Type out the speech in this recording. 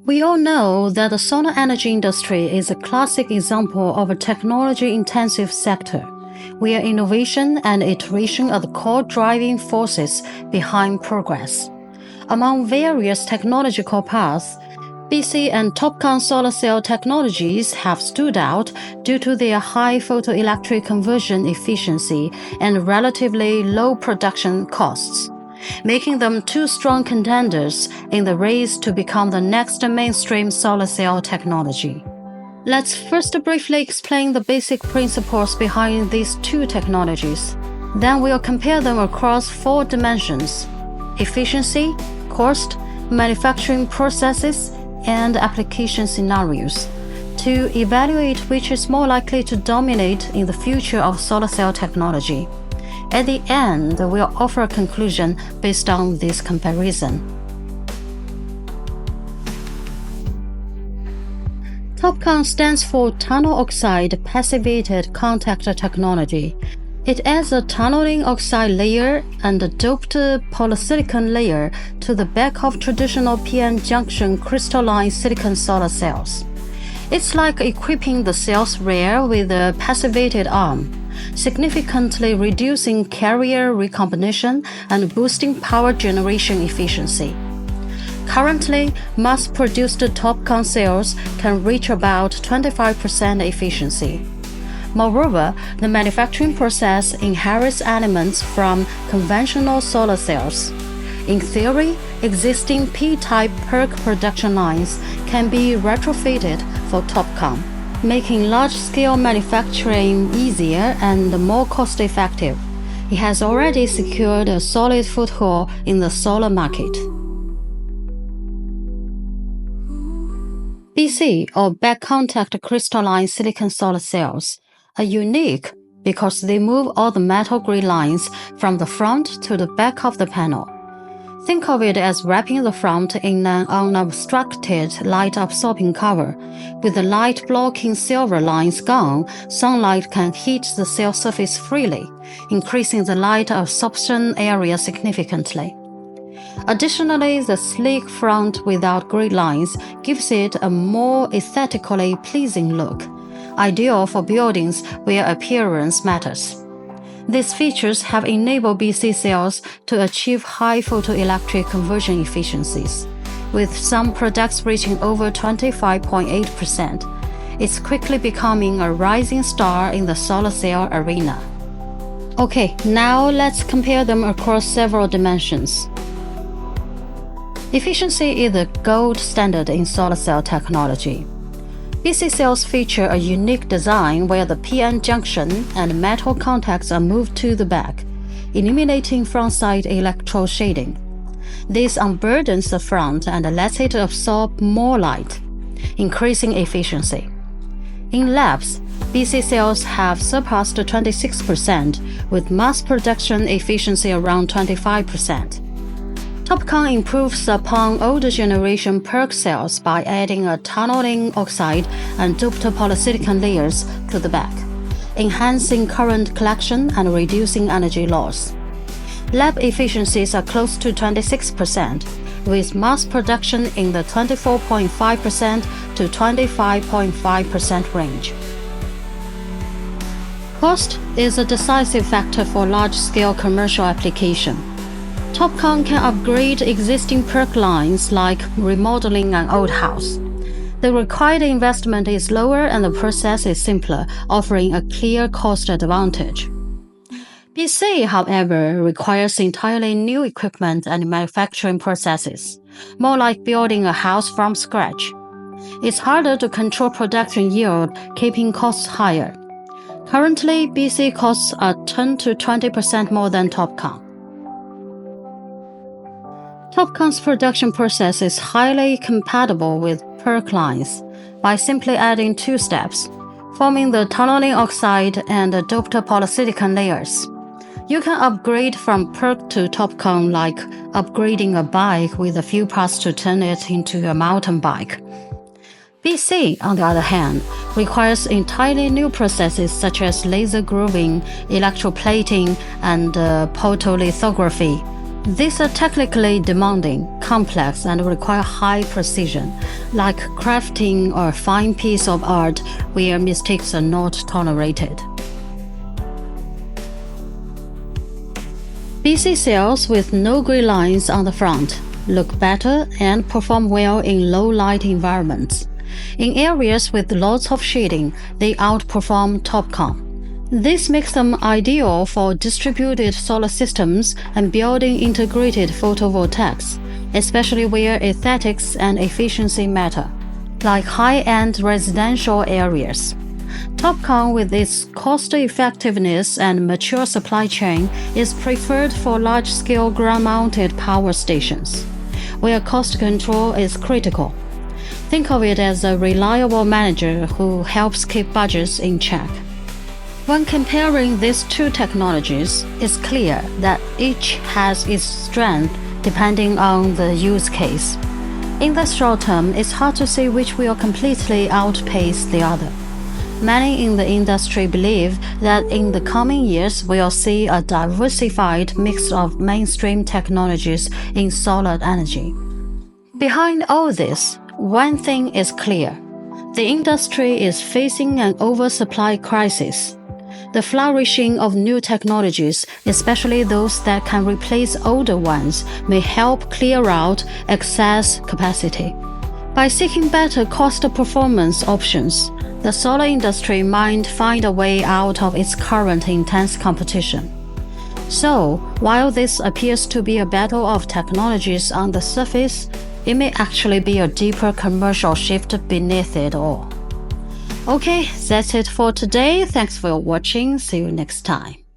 We all know that the solar energy industry is a classic example of a technology-intensive sector, where innovation and iteration are the core driving forces behind progress. Among various technological paths, BC and TOPCon solar cell technologies have stood out due to their high photoelectric conversion efficiency and relatively low production costs, making them two strong contenders in the race to become the next mainstream solar cell technology. Let's first briefly explain the basic principles behind these two technologies. Then we'll compare them across 4 dimensions: efficiency, cost, manufacturing processes, and application scenarios, to evaluate which is more likely to dominate in the future of solar cell technology. At the end, we'll offer a conclusion based on this comparison. TOPCon stands for Tunnel Oxide Passivated Contact Technology. It adds a tunneling oxide layer and a doped polysilicon layer to the back of traditional PN junction crystalline silicon solar cells. It's like equipping the cell's rear with a passivated arm, significantly reducing carrier recombination and boosting power generation efficiency. Currently, mass-produced TOPCon cells can reach about 25% efficiency. Moreover, the manufacturing process inherits elements from conventional solar cells. In theory, existing P-type PERC production lines can be retrofitted for TOPCon, making large-scale manufacturing easier and more cost-effective. It has already secured a solid foothold in the solar market. BC, or back contact crystalline silicon solar cells, are unique because they move all the metal grid lines from the front to the back of the panel. Think of it as wrapping the front in an unobstructed light-absorbing cover. With the light-blocking silver lines gone, sunlight can hit the cell surface freely, increasing the light absorption area significantly. Additionally, the sleek front without grid lines gives it a more aesthetically pleasing look, ideal for buildings where appearance matters. These features have enabled BC cells to achieve high photoelectric conversion efficiencies, with some products reaching over 25.8%. It's quickly becoming a rising star in the solar cell arena. Okay, now let's compare them across several dimensions. Efficiency is the gold standard in solar cell technology. BC cells feature a unique design where the PN junction and metal contacts are moved to the back, eliminating front-side electrode shading. This unburdens the front and lets it absorb more light, increasing efficiency. In labs, BC cells have surpassed 26%, with mass production efficiency around 25%. TOPCon improves upon older generation PERC cells by adding a tunneling oxide and doped polysilicon layers to the back, enhancing current collection and reducing energy loss. Lab efficiencies are close to 26%, with mass production in the 24.5% to 25.5% range. Cost is a decisive factor for large-scale commercial application. TOPCon can upgrade existing PERC lines like remodeling an old house. The required investment is lower and the process is simpler, offering a clear cost advantage. BC, however, requires entirely new equipment and manufacturing processes, more like building a house from scratch. It's harder to control production yield, keeping costs higher. Currently, BC costs are 10 to 20% more than TOPCon. TOPCon's production process is highly compatible with PERC lines by simply adding 2 steps, forming the tunneling oxide and the doped polysilicon layers. You can upgrade from PERC to TOPCon like upgrading a bike with a few parts to turn it into a mountain bike. BC, on the other hand, requires entirely new processes such as laser grooving, electroplating, and photolithography. These are technically demanding, complex, and require high precision, like crafting or a fine piece of art where mistakes are not tolerated. BC cells with no gray lines on the front look better and perform well in low-light environments. In areas with lots of shading, they outperform TOPCon. This makes them ideal for distributed solar systems and building integrated photovoltaics, especially where aesthetics and efficiency matter, like high-end residential areas. TOPCon, with its cost-effectiveness and mature supply chain, is preferred for large-scale ground-mounted power stations, where cost control is critical. Think of it as a reliable manager who helps keep budgets in check. When comparing these two technologies, it's clear that each has its strength depending on the use case. In the short term, it's hard to say which will completely outpace the other. Many in the industry believe that in the coming years we'll see a diversified mix of mainstream technologies in solar energy. Behind all this, one thing is clear. The industry is facing an oversupply crisis. The flourishing of new technologies, especially those that can replace older ones, may help clear out excess capacity. By seeking better cost-performance options, the solar industry might find a way out of its current intense competition. So, while this appears to be a battle of technologies on the surface, it may actually be a deeper commercial shift beneath it all. Okay, that's it for today. Thanks for watching. See you next time.